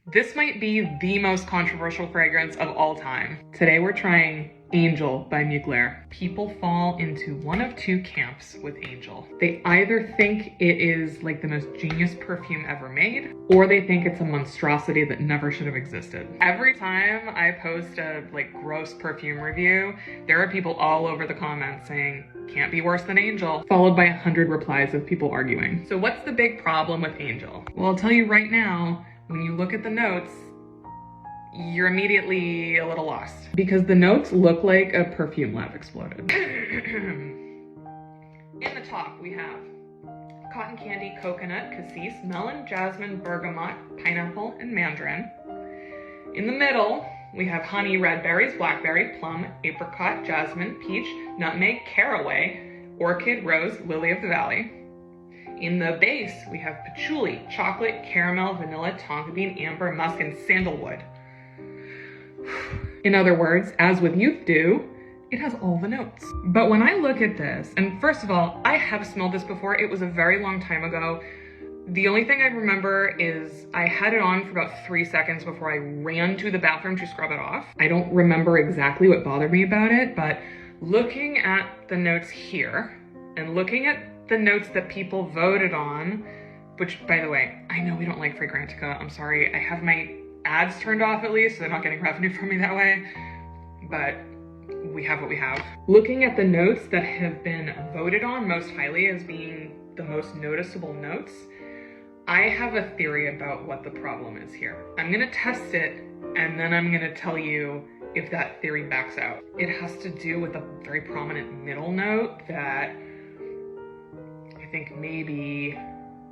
This might be the most controversial fragrance of all time. Today we're trying Angel by Mugler. People fall into one of two camps with Angel. They either think it is like the most genius perfume ever made, or they think it's a monstrosity that never should have existed. Every time I post a gross perfume review, there are people all over the comments saying, can't be worse than Angel, followed by 100 replies of people arguing. So what's the big problem with Angel? Well, I'll tell you right now, when you look at the notes, you're immediately a little lost. Because the notes look like a perfume lab exploded. In the top, we have cotton candy, coconut, cassis, melon, jasmine, bergamot, pineapple, and mandarin. In the middle, we have honey, red berries, blackberry, plum, apricot, jasmine, peach, nutmeg, caraway, orchid, rose, lily of the valley. In the base, we have patchouli, chocolate, caramel, vanilla, tonka bean, amber, musk, and sandalwood. In other words, as with Youth Dew, it has all the notes. But when I look at this, and first of all, I have smelled this before. It was a very long time ago. The only thing I remember is I had it on for about 3 seconds before I ran to the bathroom to scrub it off. I don't remember exactly what bothered me about it, but looking at the notes here and looking at the notes that people voted on, which, by the way, I know we don't like Fragrantica. I'm sorry. I have my ads turned off at least, so they're not getting revenue from me that way, but we have what we have. Looking at the notes that have been voted on most highly as being the most noticeable notes, I have a theory about what the problem is here. I'm gonna test it, and then I'm gonna tell you if that theory backs out. It has to do with a very prominent middle note that I think maybe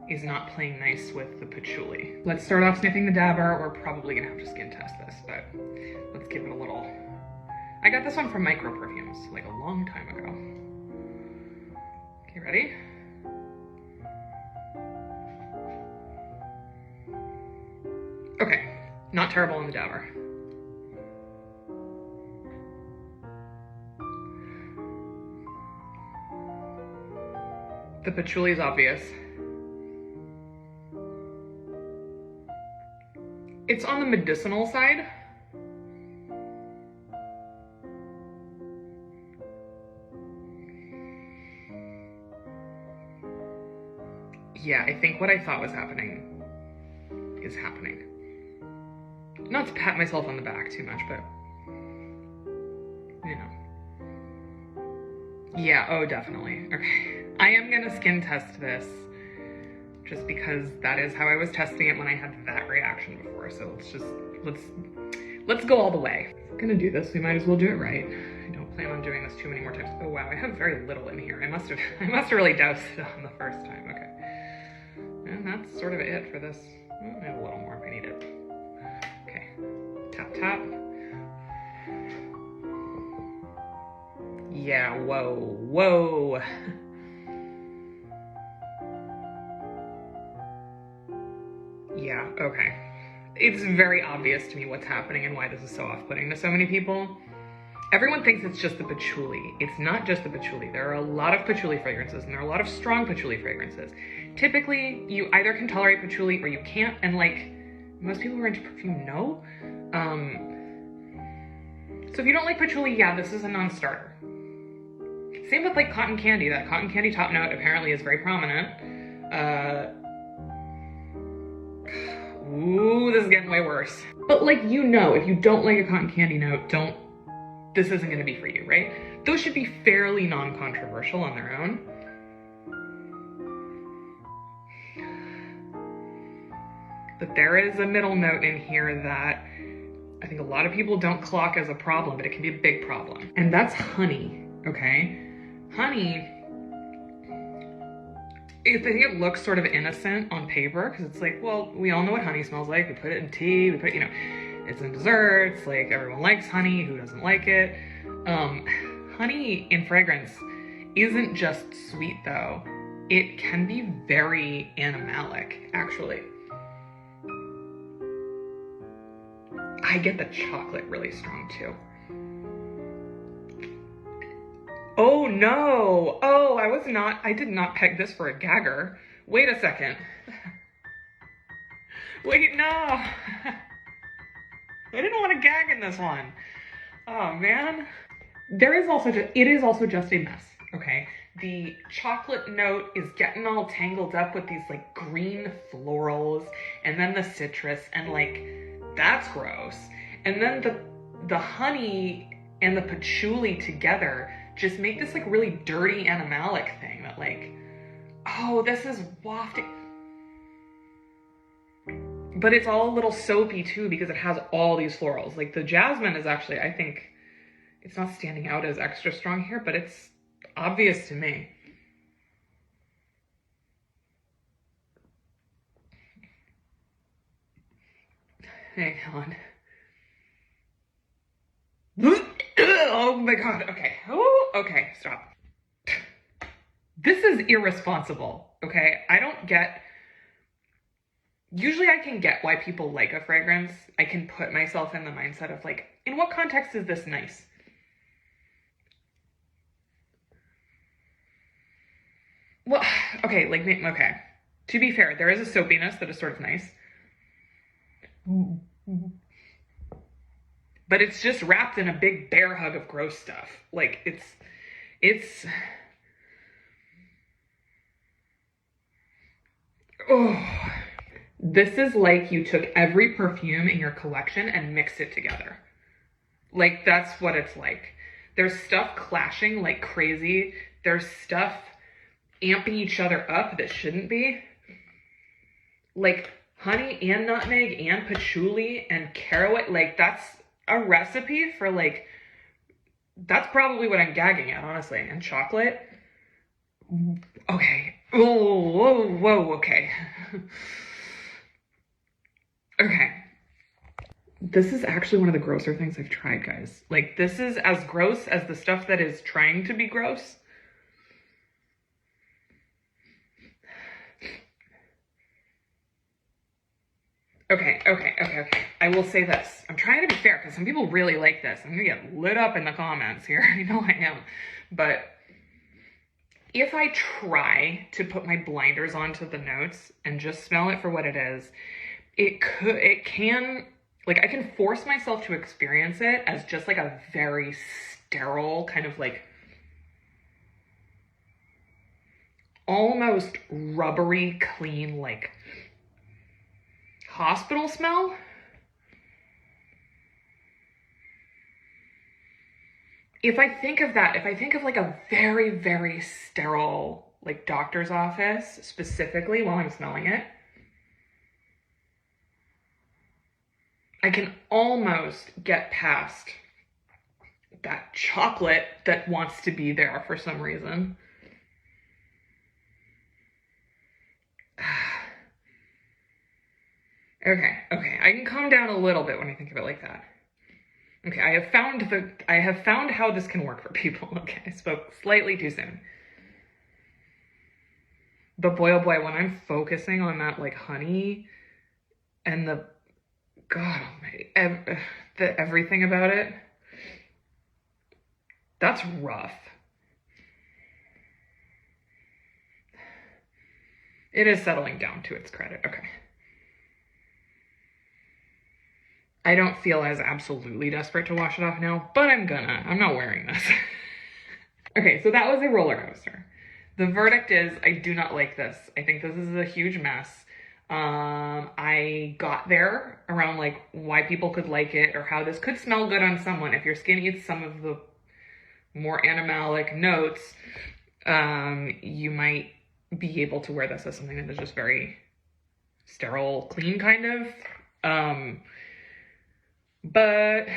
is not playing nice with the patchouli. Let's start off sniffing the dabber. We're probably gonna have to skin test this, but let's give it a little. I got this one from Micro Perfumes, like a long time ago. Okay, ready? Okay, not terrible in the dabber. The patchouli is obvious. It's on the medicinal side. Yeah, I think what I thought was happening is happening. Not to pat myself on the back too much, but you know. Yeah, oh, definitely. Okay, I am gonna skin test this just because that is how I was testing it when I had that reaction before. So let's go all the way. If we're gonna do this, we might as well do it right. I don't plan on doing this too many more times. Oh wow, I have very little in here. I must have really doused it on the first time. Okay, and that's sort of it for this. I have a little more if I need it. Okay, tap tap. Yeah, whoa. Yeah, okay. It's very obvious to me what's happening and why this is so off-putting to so many people. Everyone thinks it's just the patchouli. It's not just the patchouli. There are a lot of patchouli fragrances, and there are a lot of strong patchouli fragrances. Typically, you either can tolerate patchouli or you can't, and most people who are into perfume know. So if you don't like patchouli, yeah, this is a non-starter. Same with cotton candy. That cotton candy top note apparently is very prominent. Ooh, this is getting way worse. But if you don't like a cotton candy note, this isn't gonna be for you, right? Those should be fairly non-controversial on their own. But there is a middle note in here that I think a lot of people don't clock as a problem, but it can be a big problem. And that's honey, okay? Honey, I think it looks sort of innocent on paper because it's well, we all know what honey smells like. We put it in tea, we put it, it's in desserts. Everyone likes honey. Who doesn't like it? Honey in fragrance isn't just sweet though. It can be very animalic, actually. I get the chocolate really strong too. Oh no! Oh, I did not peg this for a gagger. Wait a second. Wait, no! gonna gag in this one. Oh man. It is also just a mess, okay? The chocolate note is getting all tangled up with these like green florals and then the citrus, and like, that's gross. And then the honey and the patchouli together just make this like really dirty animalic thing that like, oh, this is wafting. But it's all a little soapy too because it has all these florals. Like the jasmine is actually, I think, it's not standing out as extra strong here, but it's obvious to me. Hang on. Oh my God, okay. Oh, okay, stop. This is irresponsible, okay? Usually I can get why people like a fragrance. I can put myself in the mindset of like, in what context is this nice? Well, okay, like, okay. To be fair, there is a soapiness that is sort of nice. But it's just wrapped in a big bear hug of gross stuff. Like, it's, oh. This is like you took every perfume in your collection and mixed it together. Like, that's what it's like. There's stuff clashing like crazy. There's stuff amping each other up that shouldn't be. Like honey and nutmeg and patchouli and caraway. Like, that's a recipe for like, that's probably what I'm gagging at, honestly. And chocolate. Okay. Oh, whoa, whoa, okay. Okay. This is actually one of the grosser things I've tried, guys. Like, this is as gross as the stuff that is trying to be gross. Okay. I will say this. I'm trying to be fair because some people really like this. I'm gonna get lit up in the comments here. I know I am. But if I try to put my blinders onto the notes and just smell it for what it is, I can force myself to experience it as just like a very sterile kind of like almost rubbery clean, like hospital smell. If I think of like a very, very sterile, like doctor's office specifically while I'm smelling it, I can almost get past that chocolate that wants to be there for some reason. Okay, I can calm down a little bit when I think of it like that. Okay, I have found how this can work for people. Okay, I spoke slightly too soon. But boy, oh boy, when I'm focusing on that like honey and the God almighty, everything about it, that's rough. It is settling down, to its credit. Okay. I don't feel as absolutely desperate to wash it off now, but I'm not wearing this. Okay, so that was a roller coaster. The verdict is I do not like this. I think this is a huge mess. I got there around like why people could like it or how this could smell good on someone. If your skin eats some of the more animalic notes, you might be able to wear this as something that is just very sterile, clean kind of. But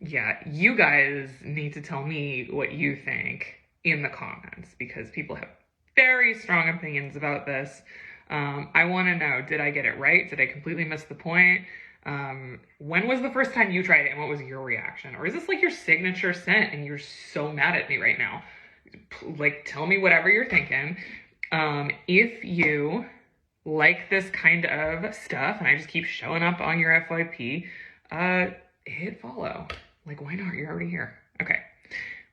yeah, you guys need to tell me what you think in the comments because people have very strong opinions about this. I want to know, did I get it right? Did I completely miss the point? When was the first time you tried it and what was your reaction? Or is this like your signature scent and you're so mad at me right now? Like, tell me whatever you're thinking. If you like this kind of stuff and I just keep showing up on your FYP, hit follow. Like, why not? You're already here. Okay.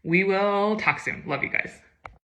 We will talk soon. Love you guys.